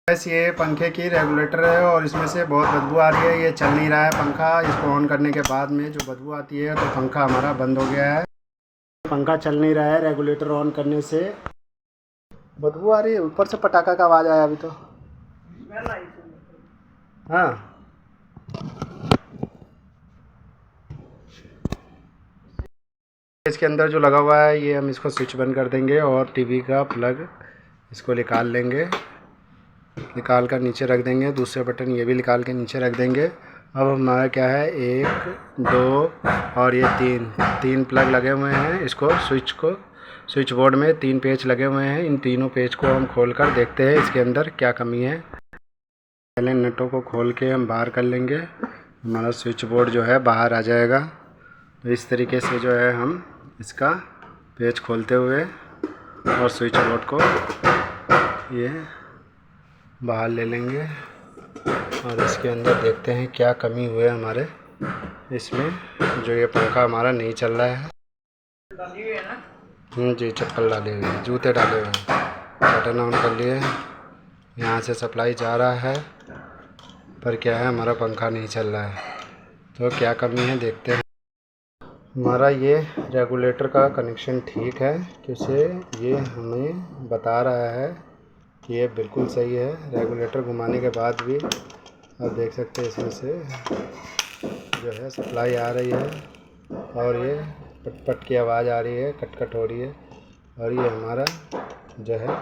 बस ये पंखे की रेगुलेटर है और इसमें से बहुत बदबू आ रही है। ये चल नहीं रहा है पंखा। इसको ऑन करने के बाद में जो बदबू आती है तो पंखा हमारा बंद हो गया है। पंखा चल नहीं रहा है रेगुलेटर ऑन करने से बदबू आ रही है। ऊपर से पटाखा का आवाज़ आया अभी तो। हाँ, इसके अंदर जो लगा हुआ है ये हम इसको स्विच बंद कर देंगे और टीवी का प्लग इसको निकाल लेंगे। निकाल कर नीचे रख देंगे। दूसरे बटन ये भी निकाल के नीचे रख देंगे। अब हमारा क्या है, 1 2 और ये 3 प्लग लगे हुए हैं। इसको स्विच बोर्ड में 3 पेच लगे हुए हैं। इन तीनों पेच को हम खोल कर देखते हैं इसके अंदर क्या कमी है। पहले नटों को खोल के हम बाहर कर लेंगे। हमारा स्विच बोर्ड जो है बाहर आ जाएगा। तो इस तरीके से जो है हम इसका पेच खोलते हुए और स्विच बोर्ड को ये बाहर ले लेंगे और इसके अंदर देखते हैं क्या कमी हुई है हमारे इसमें, जो ये पंखा हमारा नहीं चल रहा है। जी, चप्पल डाले हुए हैं, जूते डाले हुए हैं। बटन ऑन कर लिए। यहाँ से सप्लाई जा रहा है पर क्या है, हमारा पंखा नहीं चल रहा है। तो क्या कमी है देखते हैं। हमारा ये रेगुलेटर का कनेक्शन ठीक है, क्योंकि ये हमें बता रहा है कि ये बिल्कुल सही है। रेगुलेटर घुमाने के बाद भी आप देख सकते हैं इसमें से जो है सप्लाई आ रही है और ये पट पट की आवाज़ आ रही है, कट कट हो रही है। और ये हमारा जो है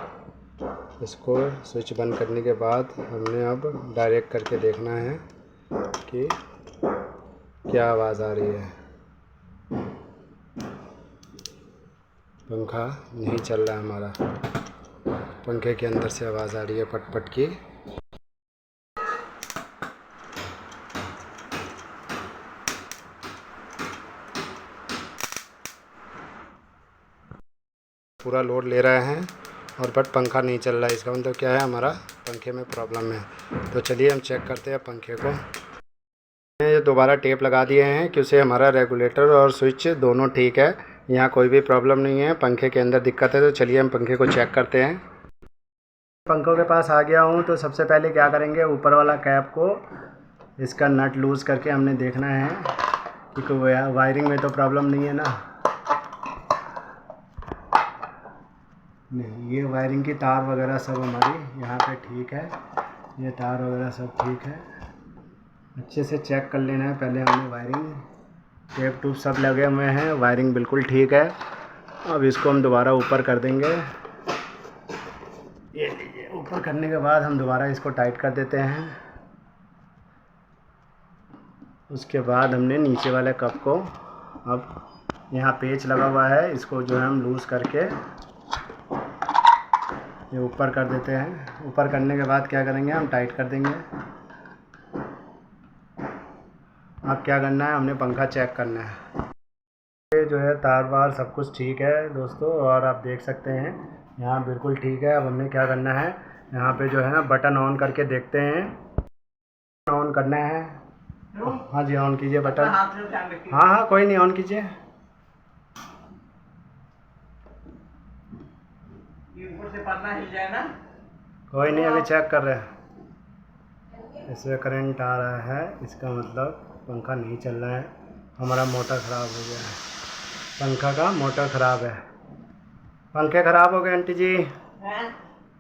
इसको स्विच बंद करने के बाद हमने अब डायरेक्ट करके देखना है कि क्या आवाज़ आ रही है। पंखा नहीं चल रहा है हमारा। पंखे के अंदर से आवाज़ आ रही है पट पट की। पूरा लोड ले रहे हैं और बट पंखा नहीं चल रहा है। इसका मतलब क्या है, हमारा पंखे में प्रॉब्लम है। तो चलिए हम चेक करते हैं पंखे को। ये दोबारा टेप लगा दिए हैं क्योंकि हमारा रेगुलेटर और स्विच दोनों ठीक है। यहाँ कोई भी प्रॉब्लम नहीं है। पंखे के अंदर दिक्कत है। तो चलिए हम पंखे को चेक करते हैं। पंखों के पास आ गया हूँ। तो सबसे पहले क्या करेंगे, ऊपर वाला कैप को इसका नट लूज़ करके हमने देखना है क्योंकि वायरिंग में तो प्रॉब्लम नहीं है ना। नहीं, ये वायरिंग की तार वगैरह सब हमारी यहाँ पे ठीक है। ये तार वगैरह सब ठीक है। अच्छे से चेक कर लेना है पहले हमने वायरिंग। टेप टूप सब लगे हुए हैं, वायरिंग बिल्कुल ठीक है। अब इसको हम दोबारा ऊपर कर देंगे। ये लीजिए, ऊपर करने के बाद हम दोबारा इसको टाइट कर देते हैं। उसके बाद हमने नीचे वाले कप को, अब यहाँ पेच लगा हुआ है, इसको जो है हम लूज़ करके ये ऊपर कर देते हैं। ऊपर करने के बाद क्या करेंगे, हम टाइट कर देंगे। अब क्या करना है, हमने पंखा चेक करना है। ये जो है तार वार सब कुछ ठीक है दोस्तों, और आप देख सकते हैं यहाँ बिल्कुल ठीक है। अब हमने क्या करना है, यहाँ पे जो है ना बटन ऑन करके देखते हैं। ऑन करना है। हाँ जी, ऑन कीजिए बटन। हाँ हाँ, कोई नहीं, ऑन कीजिए। ऊपर से पन्ना हिल जाए ना। कोई नहीं, अभी चेक कर रहे हैं। इसमें करंट आ रहा है, इसका मतलब पंखा नहीं चल रहा है। हमारा मोटर ख़राब हो गया है। पंखा का मोटर ख़राब है। पंखे ख़राब हो गए आंटी जी।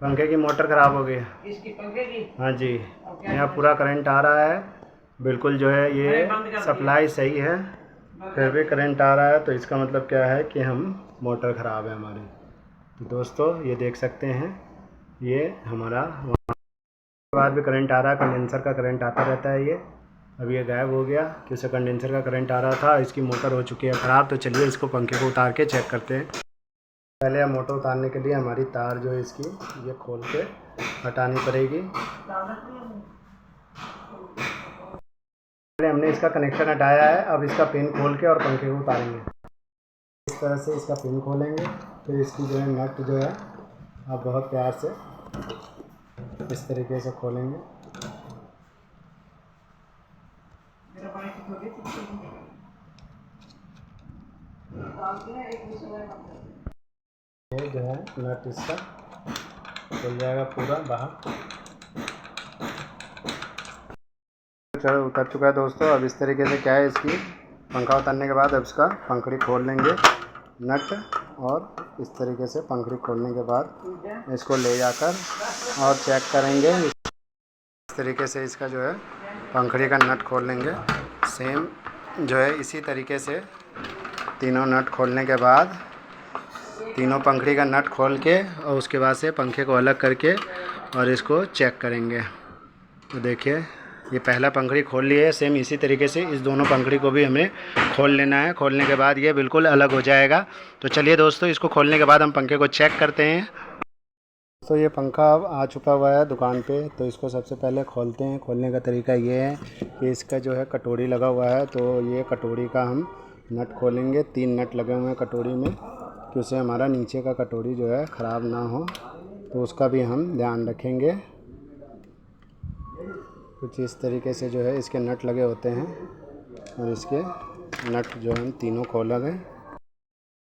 पंखे की मोटर ख़राब हो गई है। इसकी पंखे की? हाँ जी, यहाँ पूरा करंट आ रहा है बिल्कुल। जो है ये सप्लाई सही है, फिर भी करंट आ रहा है। तो इसका मतलब क्या है कि हम मोटर ख़राब है हमारी। तो दोस्तों ये देख सकते हैं, ये हमारा बाद भी करंट आ रहा है। कंडेंसर का करंट आता रहता है ये। अब ये गायब हो गया क्योंकि कंडेंसर का करंट आ रहा था। इसकी मोटर हो चुकी है ख़राब। तो चलिए इसको पंखे को उतार के चेक करते हैं। पहले हम मोटर उतारने के लिए हमारी तार जो है इसकी ये खोल के हटानी पड़ेगी। पहले हमने इसका कनेक्शन हटाया है। अब इसका पिन खोल के और पंखे को उतारेंगे। इस तरह से इसका पिन खोलेंगे, फिर इसकी जो है नट जो है आप बहुत प्यार से इस तरीके से खोलेंगे। ये जो है नट इसका खुल जाएगा पूरा बाहर। चलो उतर चुका है दोस्तों। अब इस तरीके से क्या है, इसकी पंखा उतरने के बाद अब इसका पंखड़ी खोल लेंगे नट, और इस तरीके से पंखड़ी खोलने के बाद इसको ले जाकर और चेक करेंगे। इस तरीके से इसका जो है पंखड़ी का नट खोल लेंगे। सेम जो है इसी तरीके से तीनों नट खोलने के बाद, तीनों पंखड़ी का नट खोल के और उसके बाद से पंखे को अलग करके और इसको चेक करेंगे। तो देखिए ये पहला पंखड़ी खोल लिया है। सेम इसी तरीके से इस दोनों पंखड़ी को भी हमें खोल लेना है। खोलने के बाद ये बिल्कुल अलग हो जाएगा। तो चलिए दोस्तों, इसको खोलने के बाद हम पंखे को चेक करते हैं। तो ये पंखा अब आ चुका हुआ है दुकान पे। तो इसको सबसे पहले खोलते हैं। खोलने का तरीका ये है कि इसका जो है कटोरी लगा हुआ है, तो ये कटोरी का हम नट खोलेंगे। 3 नट लगे हुए हैं कटोरी में, कि उससे हमारा नीचे का कटोरी जो है ख़राब ना हो, तो उसका भी हम ध्यान रखेंगे। कुछ इस तरीके से जो है इसके नट लगे होते हैं, और इसके नट जो हम तीनों खोल गए।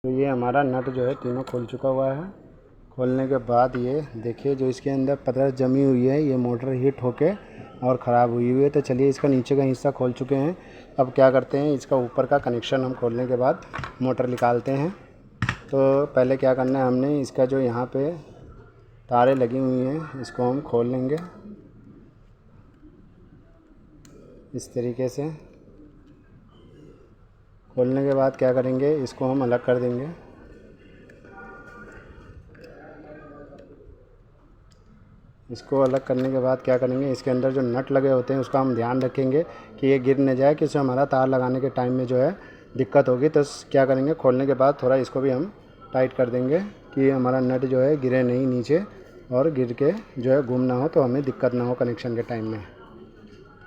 तो ये हमारा नट जो है तीनों खोल चुका हुआ है। खोलने के बाद ये देखिए जो इसके अंदर पतरस जमी हुई है, ये मोटर हीट होके और ख़राब हुई है। तो चलिए इसका नीचे का हिस्सा खोल चुके हैं। अब क्या करते हैं, इसका ऊपर का कनेक्शन हम खोलने के बाद मोटर निकालते हैं। तो पहले क्या करना है, हमने इसका जो यहाँ पे तारें लगी हुई हैं इसको हम खोल लेंगे इस तरीके से। खोलने के बाद क्या करेंगे, इसको हम अलग कर देंगे। इसको अलग करने के बाद क्या करेंगे, इसके अंदर जो नट लगे होते हैं उसका हम ध्यान रखेंगे कि ये गिर न जाए, कि इससे हमारा तार लगाने के टाइम में जो है दिक्कत होगी। तो क्या करेंगे, खोलने के बाद थोड़ा इसको भी हम टाइट कर देंगे कि हमारा नट जो है गिरे नहीं नीचे, और गिर के जो है गुम ना हो, तो हमें दिक्कत ना हो कनेक्शन के टाइम में।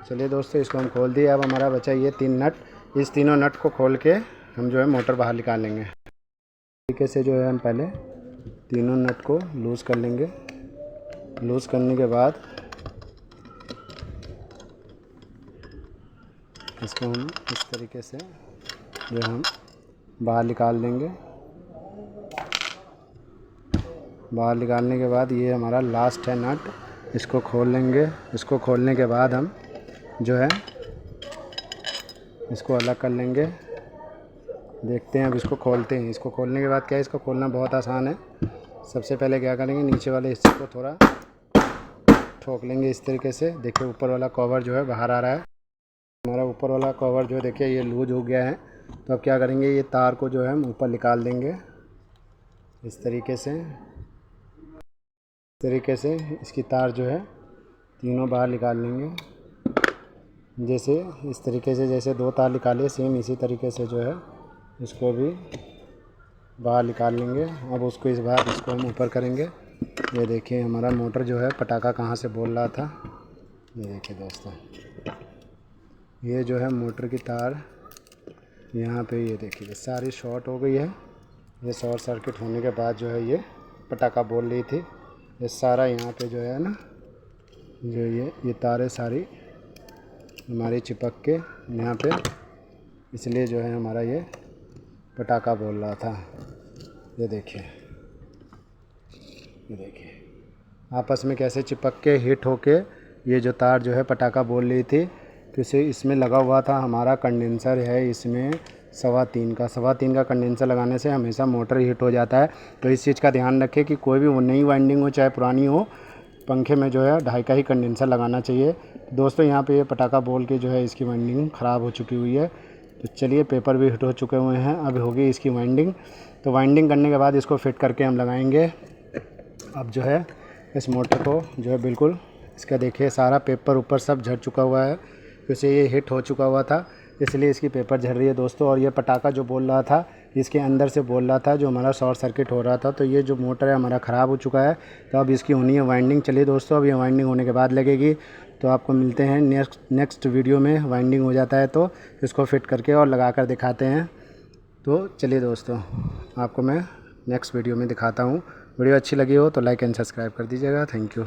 चलिए दोस्तों, इसको हम खोल दिए। अब हमारा बचा ये 3 नट। इस तीनों नट को खोल के हम जो है मोटर बाहर निकाल लेंगे। तरीके से जो है हम पहले तीनों नट को लूज़ कर लेंगे। लूज़ करने के बाद इसको हम इस तरीके से जो हम बाहर निकाल देंगे। बाहर निकालने के बाद ये हमारा लास्ट है नट, इसको खोल लेंगे। इसको खोलने के बाद हम जो है इसको अलग कर लेंगे। देखते हैं, अब इसको खोलते हैं। इसको खोलने के बाद क्या है, इसको खोलना बहुत आसान है। सबसे पहले क्या करेंगे, नीचे वाले हिस्से को थोड़ा ठोक लेंगे इस तरीके से। देखिए ऊपर वाला कवर जो है बाहर आ रहा है। हमारा ऊपर वाला कवर जो है देखिए ये लूज हो गया है। तो अब क्या करेंगे, ये तार को जो है हम ऊपर निकाल देंगे इस तरीके से। इसकी तार जो है तीनों बाहर निकाल लेंगे। जैसे इस तरीके से, जैसे 2 तार निकाले, सेम इसी तरीके से जो है इसको भी बाहर निकाल लेंगे। अब उसको इस बार इसको हम ऊपर करेंगे। ये देखिए हमारा मोटर जो है पटाखा कहाँ से बोल रहा था। ये देखिए दोस्तों, ये जो है मोटर की तार यहाँ पे, ये देखिए सारी शॉर्ट हो गई है। ये शॉर्ट सर्किट होने के बाद जो है ये पटाखा बोल रही थी। ये सारा यहाँ पे जो है ना, जो ये तारें सारी हमारी चिपक के यहाँ पे, इसलिए जो है हमारा ये पटाखा बोल रहा था। ये देखिए आपस में कैसे चिपक के हिट होके ये जो तार जो है पटाखा बोल रही थी। तो इसे इसमें लगा हुआ था हमारा कंडेंसर है, इसमें 3.25 का कंडेंसर लगाने से हमेशा मोटर हीट हो जाता है। तो इस चीज़ का ध्यान रखें कि कोई भी नई वाइंडिंग हो चाहे पुरानी हो, पंखे में जो है 2.5 का ही कंडेंसर लगाना चाहिए। दोस्तों यहाँ पे ये पटाखा बोल के जो है इसकी वाइंडिंग ख़राब हो चुकी हुई है। तो चलिए, पेपर भी हिट हो चुके हुए हैं, अब होगी इसकी वाइंडिंग। तो वाइंडिंग करने के बाद इसको फिट करके हम लगाएंगे। अब जो है इस मोटर को जो है बिल्कुल, इसका देखिए सारा पेपर ऊपर सब झड़ चुका हुआ है, क्योंकि ये हिट हो चुका हुआ था, इसलिए इसकी पेपर झड़ रही है दोस्तों। और ये पटाखा जो बोल रहा था, इसके अंदर से बोल रहा था, जो हमारा शॉर्ट सर्किट हो रहा था। तो ये जो मोटर है हमारा ख़राब हो चुका है। तो अब इसकी होनी है वाइंडिंग। चलिए दोस्तों, अब ये वाइंडिंग होने के बाद लगेगी। तो आपको मिलते हैं नेक्स्ट वीडियो में। वाइंडिंग हो जाता है तो इसको फिट करके और लगा कर दिखाते हैं। तो चलिए दोस्तों, आपको मैं नेक्स्ट वीडियो में दिखाता हूँ। वीडियो अच्छी लगी हो तो लाइक एंड सब्सक्राइब कर दीजिएगा। थैंक यू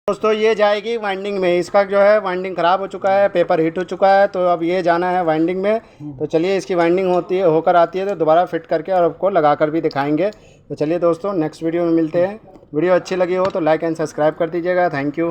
दोस्तों। ये जाएगी वाइंडिंग में। इसका जो है वाइंडिंग ख़राब हो चुका है, पेपर हीट हो चुका है, तो अब ये जाना है वाइंडिंग में। तो चलिए, इसकी वाइंडिंग होकर आती है तो दोबारा फिट करके और आपको लगा कर भी दिखाएंगे तो चलिए दोस्तों, नेक्स्ट वीडियो में मिलते हैं। वीडियो अच्छी लगी हो तो लाइक एंड सब्सक्राइब कर दीजिएगा। Thank you.